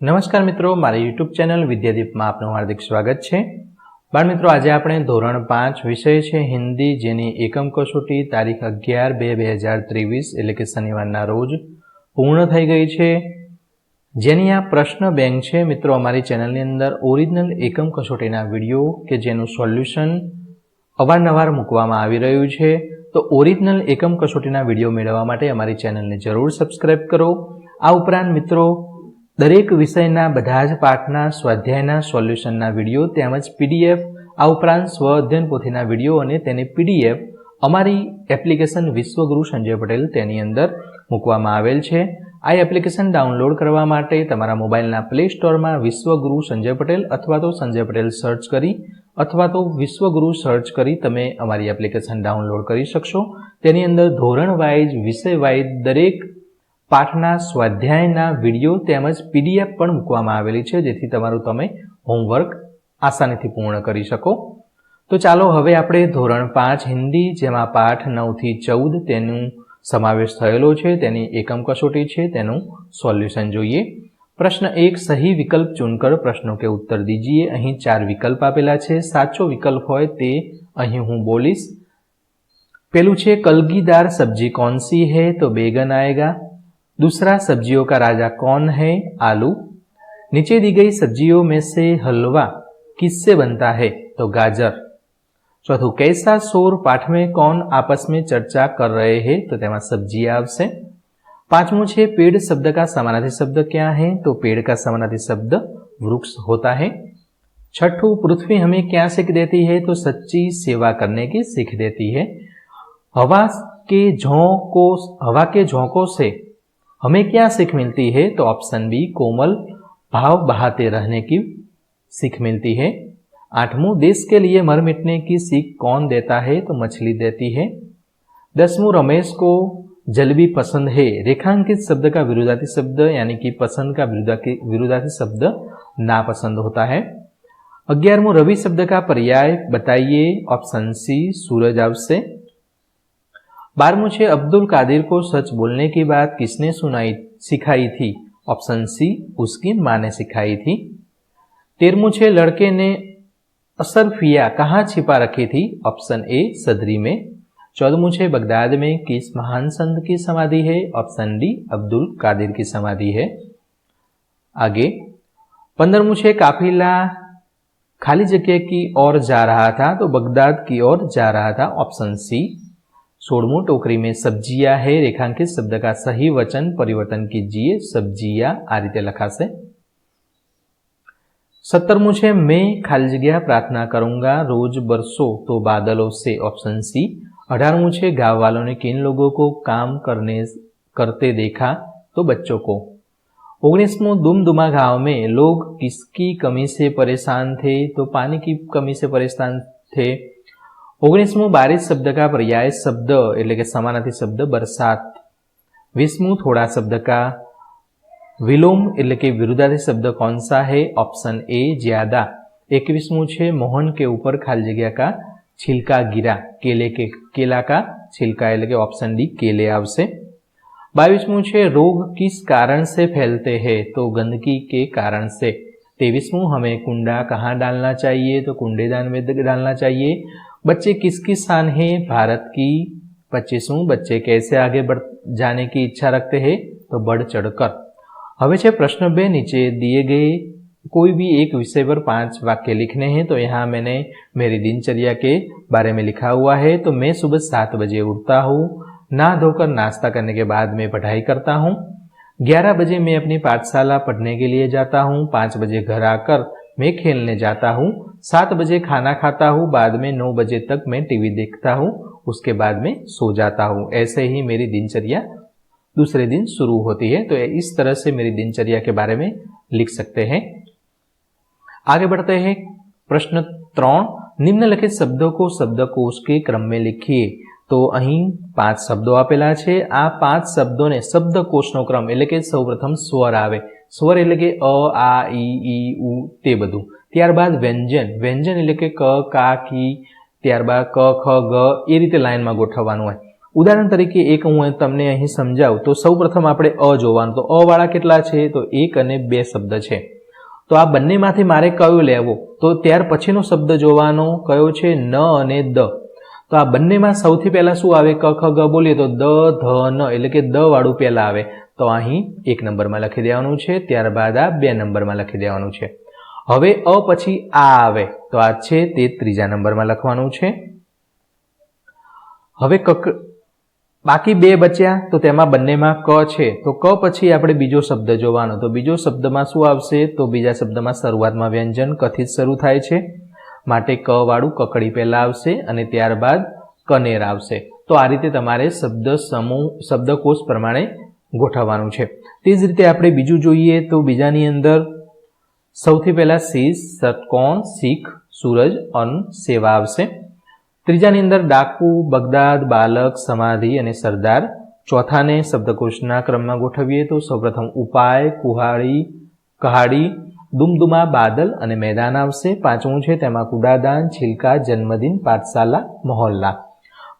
नमस्कार मित्रों, मारी यूट्यूब चैनल विद्यादीप में आपનું हार्दिक स्वागत है। बाळ मित्रों, आज આપણે ધોરણ 5 વિષય છે હિન્દી, જેની એકમ કસોટી તારીખ 11/2/2023 એટલે કે શનિવારના રોજ પૂર્ણ થઈ ગઈ છે। જેની આ પ્રશ્ન બેંક છે મિત્રો, અમારી ચેનલની અંદર ઓરિજિનલ એકમ કસોટીના વિડીયો કે જેનું સોલ્યુશન અવારનવાર મૂકવામાં આવી રહ્યું છે। તો ઓરિજિનલ એકમ કસોટીના વિડીયો મેળવવા માટે અમારી ચેનલને જરૂર સબસ્ક્રાઇબ કરો। આ ઉપરાંત મિત્રો, દરેક વિષયના બધા જ પાઠના સ્વાધ્યાયના સોલ્યુશનના વિડીયો તેમજ પીડીએફ, આ ઉપરાંત સ્વ અધ્યયન પોથીના વિડીયો અને તેની પીડીએફ અમારી એપ્લિકેશન વિશ્વગુરુ સંજય પટેલ તેની અંદર મૂકવામાં આવેલ છે। આ એપ્લિકેશન ડાઉનલોડ કરવા માટે તમારા મોબાઈલના પ્લે સ્ટોરમાં વિશ્વગુરુ સંજય પટેલ અથવા તો સંજય પટેલ સર્ચ કરી અથવા તો વિશ્વગુરુ સર્ચ કરી તમે અમારી એપ્લિકેશન ડાઉનલોડ કરી શકશો। તેની અંદર ધોરણ વાઇઝ, વિષય વાઇઝ દરેક પાઠના સ્વાધ્યાયના વિડીયો તેમજ પીડીએફ પણ મૂકવામાં આવેલી છે, જેથી તમારું તમે હોમવર્ક આસાનીથી પૂર્ણ કરી શકો। તો ચાલો હવે આપણે ધોરણ 5 હિન્દી, જેમાં પાઠ 9 થી 14 તેનું સમાવેશ થયેલો છે, તેની એકમ કસોટી છે, તેનું સોલ્યુશન જોઈએ। प्रश्न 1, सही विकल्प चुनकर प्रश्नों के उत्तर दीजिए। અહીં 4 विकल्प आपेला છે। साचो विकल्प होय ते અહીં હું बोलीश। पेलू छे कलगीदार सब्जी कौन सी है, तो बैगन आएगा। दूसरा, सब्जियों का राजा कौन है, आलू। नीचे दी गई सब्जियों में से हलवा किससे बनता है, तो गाजर। चौथुं, कैसा शोर पाठ में कौन आपस में चर्चा कर रहे हैं, तो तेमां सब्जी आवशे। पांचवुं छे पेड़ शब्द का समानार्थी शब्द क्या है, तो पेड़ का समानार्थी शब्द वृक्ष होता है। छठुं, पृथ्वी हमें क्या सीख देती है, तो सच्ची सेवा करने की सीख देती है। हवा के झोंकों से हमें क्या सीख मिलती है, तो ऑप्शन बी, कोमल भाव बहाते रहने की सीख मिलती है। आठवां, देश के लिए मर मिटने की सीख कौन देता है, तो मछली देती है। 10वां, रमेश को जलेबी पसंद है। रेखांकित शब्द का विरोधार्थी शब्द यानी कि पसंद का विरोधार्थी शब्द नापसंद होता है। 11वां, रवि शब्द का पर्याय बताइए। ऑप्शन सी, सूरज आवशे। 12वां छे अब्दुल कादिर को सच बोलने की बात किसने सिखाई थी। ऑप्शन सी, उसकी मां ने सिखाई थी। 13वां छे लड़के ने असरफिया कहाँ छिपा रखी थी। ऑप्शन ए, सदरी में। 14वां छे बगदाद में किस महान संत की समाधि है। ऑप्शन डी, अब्दुल कादिर की समाधि है। आगे 15वां छे काफिला खाली जगह की ओर जा रहा था, तो बगदाद की ओर जा रहा था। Option C. 16वां, टोकरी में सब्जियां है। रेखांकित शब्द का सही वचन परिवर्तन कीजिए। सब्जियां आ रीते लखाशे। 17वां छे मैं खाली जगह प्रार्थना करूंगा रोज बरसो तो बादलों से। Option C. 18वां छे गांव वालों ने किन लोगों को काम करते देखा, तो बच्चों को। 19वां, दुमदुमा गांव में लोग किसकी कमी से परेशान थे, तो पानी की कमी से परेशान थे। 19वां, बारिश शब्द का पर्याय शब्द એટલે કે સમાનાર્થી શબ્દ बरसात। 20वां, थोड़ा शब्द का विलोम એટલે કે विरुद्धार्थी शब्द कौन सा है। ऑप्शन ए, ज्यादा। 21वां छे मोहन के ऊपर खाली जगह का छिलका गिरा। केला का छिलका એટલે કે ऑप्शन डी, केले आवशे। 22वां छे रोग किस कारण से फैलते हैं, तो गंदगी के कारण से। 23वां, हमें कुंडा कहाँ डालना चाहिए, तो कूड़ेदान में डालना चाहिए। बच्चे किसकी शान है, भारत की। 25वां, बच्चे कैसे आगे बढ़ जाने की इच्छा रखते हैं, तो बढ़ चढ़कर। हवे छे प्रश्न 2, नीचे दिए गए कोई भी एक विषय पर 5 वाक्य लिखने हैं। तो यहाँ मैंने मेरी दिनचर्या के बारे में लिखा हुआ है। तो मैं सुबह 7 बजे उठता हूँ, नहा धोकर नाश्ता करने के बाद मैं पढ़ाई करता हूँ। 11 बजे मैं अपनी पाठशाला पढ़ने के लिए जाता हूँ। 5 बजे घर आकर मैं खेलने जाता हूँ। 7 बजे खाना खाता हूँ। बाद में 9 बजे तक मैं टीवी देखता हूँ। उसके बाद में सो जाता हूँ। ऐसे ही मेरी दिनचर्या दूसरे दिन शुरू होती है। तो इस तरह से मेरी दिनचर्या के बारे में लिख सकते हैं। आगे बढ़ते हैं। प्रश्न 3, निम्नलिखित शब्दों को शब्दकोश के क्रम में लिखिए। तो અહીં 5 શબ્દો આપેલા છે। આ 5 શબ્દોને શબ્દકોશનો ક્રમ એટલે કે સૌપ્રથમ સ્વર આવે। स्वर એટલે કે અ, આ, ઈ, ઉ તે બધું। ત્યારબાદ વ્યંજન એટલે કે ક, કા, કી, ત્યારબાદ ક, ખ, ગ એ રીતે લાઈનમાં ગોઠવવાનું હોય। ઉદાહરણ તરીકે એક હું તમને અહીં સમજાવું તો સૌપ્રથમ આપણે અ જોવાનું. તો અ વાળા કેટલા છે? તો 1 અને 2 શબ્દ છે. તો આ બંનેમાંથી મારે કયો લેવો? તો ત્યાર પછીનો શબ્દ જોવાનો કયો છે? ન અને દ. તો આ બંનેમાં સૌથી પહેલા શું આવે? ક ખ ગ બોલીએ તો દ ધ ન એટલે કે દ વાળું પહેલા આવે. તો અહીં 1 નંબરમાં લખી દેવાનું છે, ત્યારબાદ આ 2 નંબરમાં લખી દેવાનું છે. હવે અ પછી આ આવે તો આ છે તે 3જા નંબરમાં લખવાનું છે. હવે બાકી 2 બચ્યા તો તેમાં બંનેમાં ક છે. તો ક પછી આપણે બીજો શબ્દ જોવાનો. તો બીજો શબ્દમાં શું આવશે? તો બીજા શબ્દમાં શરૂઆતમાં વ્યંજન કથી જ શરૂ થાય છે, માટે ક વાળું કકડી પહેલા આવશે અને ત્યારબાદ કનેર આવશે. તો આ રીતે તમારે શબ્દકોશ પ્રમાણે ગોઠવવાનું છે. તે જ રીતે આપણે બીજું જોઈએ તો બીજાની અંદર સૌથી પહેલા શીશ, ષટકોણ, શીખ, સૂરજ, અન્ન, સેવા આવશે. ત્રીજાની અંદર ડાકુ, બગદાદ, બાલક, સમાધિ અને સરદાર. ચોથાને શબ્દકોશના ક્રમમાં ગોઠવીએ તો સૌપ્રથમ ઉપાય, કુહાડી, કહાડી, દુમદુમા, બાદલ અને મેદાન આવશે. પાંચમું છે તેમાં કુડાદાન, છિલકા, જન્મદિન, पाठशाला, मोहल्ला.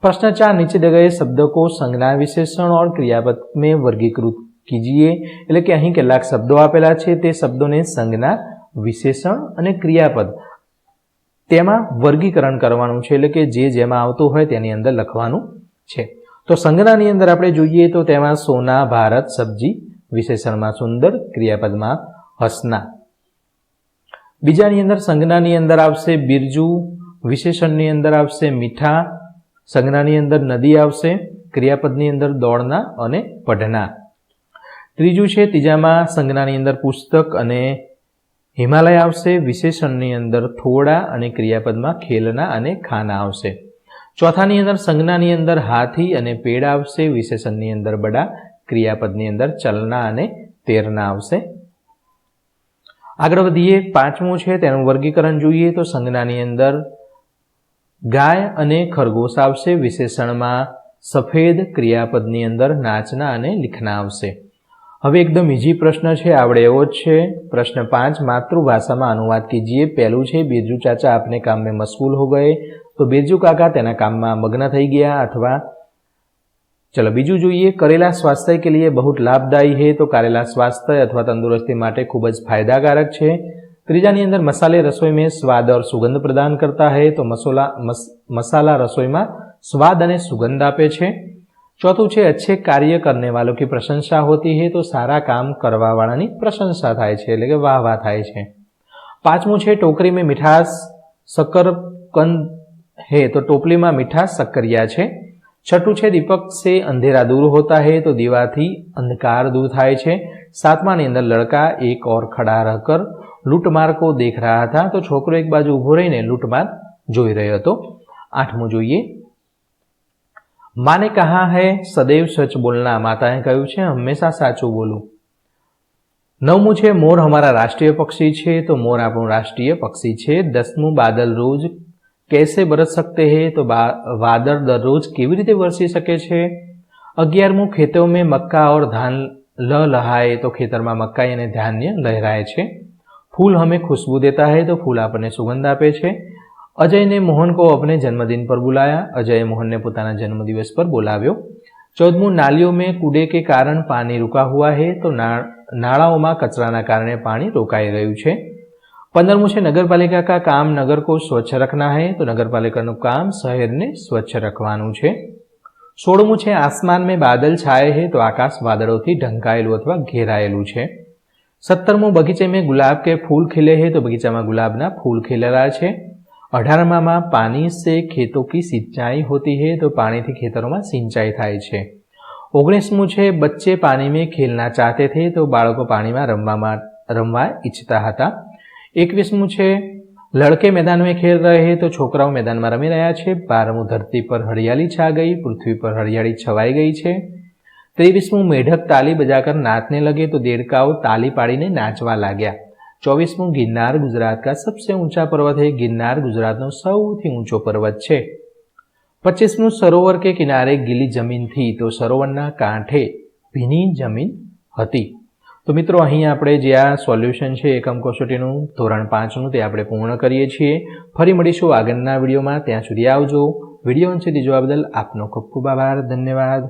प्रश्न 4 नीचे दिए गए शब्दों को संज्ञा, विशेषण और क्रियापद में वर्गीकृत कीजिए. એટલે કે અહીં કેટલાક શબ્દો આપેલા છે તે શબ્દોને સંજ્ઞા, વિશેષણ અને ક્રિયાપદ તેમાં વર્ગીકરણ કરવાનું છે. એટલે કે જે જેમાં આવતું હોય તેની અંદર લખવાનું છે. તો સંજ્ઞાની અંદર આપણે જોઈએ તો તેમાં સોના, ભારત, સબ્જી, વિશેષણમાં સુંદર, ક્રિયાપદમાં હસના. બીજાની અંદર સંજ્ઞાની અંદર આવશે બિરજુ, વિશેષણની અંદર આવશે મીઠા, સંજ્ઞાની અંદર નદી આવશે, ક્રિયાપદની અંદર દોડના અને પઢના. ત્રીજું છે ત્રીજામાં સંજ્ઞાની અંદર પુસ્તક અને હિમાલય આવશે, વિશેષણની અંદર થોડા અને ક્રિયાપદમાં ખેલના અને ખાના આવશે. ચોથાની અંદર સંજ્ઞાની અંદર હાથી અને પેડ આવશે, વિશેષણની અંદર બડા, ક્રિયાપદની અંદર ચલના અને તેરના આવશે. આગળ વધીએ. પાંચમું છે તેનું વર્ગીકરણ જોઈએ તો સંજ્ઞાની અંદર ગાય અને ખરગોશ આવશે, વિશેષણમાં સફેદ, ક્રિયાપદની અંદર નાચના અને લીખના આવશે. હવે એકદમ ઇઝી પ્રશ્ન છે, આવડે એવો જ છે. પ્રશ્ન 5 માતૃભાષામાં अनुवाद कीजिए. પહેલું છે बिरजू चाचा अपने काम में मशगूल हो गए. तो बिरजू काका तेना कामમાં મગ્ન થઈ ગયા અથવા चलो બીજું જોઈએ. करेला स्वास्थ्य के लिए बहुत लाभदायी है. तो करेला स्वास्थ्य अथवा तंदुरुस्ती માટે ખૂબ જ ફાયદાકારક છે. ત્રીજાની અંદર मसाले रसोई में स्वाद और सुगंध प्रदान करता है. तो मसाला रसोईમાં स्वाद અને સુગંધ આપે છે. चौथું છે अच्छे कार्य करने वालों की प्रशंसा होती है. तो सारा काम કરવા વાળાની પ્રશંસા થાય છે એટલે કે વાહ વાહ થાય છે. પાંચમું છે टोकरी में मिठास शकरकंद है. तो टोपलीમાં મીઠા શક્કરિયા છે. छठू છે दीपक से अंधेरा दूर होता है. तो દીવાથી अंधकार दूर થાય છે. सातमाની અંદર लड़का एक और खड़ा रहकर लूटमार को देख रहा था. तो છોકરો એક બાજુ ઊભો રહીને લૂંટમાર જોઈ રહ્યો હતો. આઠમું જોઈએ. माँ ने कहा है सदैव सच बोलना. माताए કહ્યું છે હંમેશા સાચું બોલવું. નવમું છે મોર हमारा राष्ट्रीय पक्षी છે. तो मोर આપણું રાષ્ટ્રીય પક્ષી છે. દસમું बादल रोज कैसे बरस सकते हैं. तो वादळ दररोज કેવી રીતે વરસી શકે છે. 11મું खेतों में मक्का और धान लहलहाए. तो ખેતરમાં મકાઈ અને ધાન્ય લહેરાય છે. फूल हमें खुशबू देता है. तो फूल આપણને સુગંધ આપે છે. अजय ने मोहन को अपने जन्मदिन पर बुलाया. अजय मोहन ने પોતાના जन्मदिवस पर बोलाव्यो. 14મું नालियों में कूड़े के कारण पानी रुका हुआ है. तो नाळाओમાં કચરાના કારણે પાણી રોકાઈ રહ્યું છે. 15મું છે नगरपालिका का काम नगर को स्वच्छ रखना है. तो नगरपालिकाનું કામ શહેરને સ્વચ્છ રાખવાનું છે. 16મું છે आसमान में बादल छाए हैं. तो આકાશ વાદળોથી ઢંકાયેલું અથવા ઘેરાયેલું છે. 17મું बगीचे में गुलाब के फूल खिले हैं. तो બગીચામાં ગુલાબના ફૂલ ખીલેલા છે. 18માં पानी से खेतों की सिंचाई होती है. तो પાણીથી ખેતરોમાં સિંચાઈ થાય છે. 19મું છે बच्चे पानी में खेलना चाहते थे. तो બાળકો પાણીમાં રમવા ઈચ્છતા હતા. 21મું છે लड़के मैदान में खेल रहे हैं. तो છોકરાઓ मैदाનમાં રમી રહ્યા છે. 12મું धरती पर हरियाली छा गई. पृथ्वी पर हरियाली छवाई गई છે. 23મું मेढक ताली बजाकर नाचने लगे. तो देड़काओ ताली पाड़ीने नाचवा लाग्या. 24મું गिरनार गुजरात का सबसे ऊंचा पर्वत है. गिरनार गुजरातનો સૌથી ઊંચો પર્વત છે. 25મું સરોવર के किनारे गीली जमीन थी. तो સરોવરના કાંઠે ભીની જમીન હતી. તો મિત્રો અહીં આપણે જે આ સોલ્યુશન છે એકમ કસોટીનું ધોરણ 5નું તે આપણે પૂર્ણ કરીએ છીએ. ફરી મળીશું આગળના વિડીયોમાં. ત્યાં સુધી આવજો. વિડીયો અંત સુધી જોવા બદલ આપનો ખૂબ ખૂબ આભાર. ધન્યવાદ.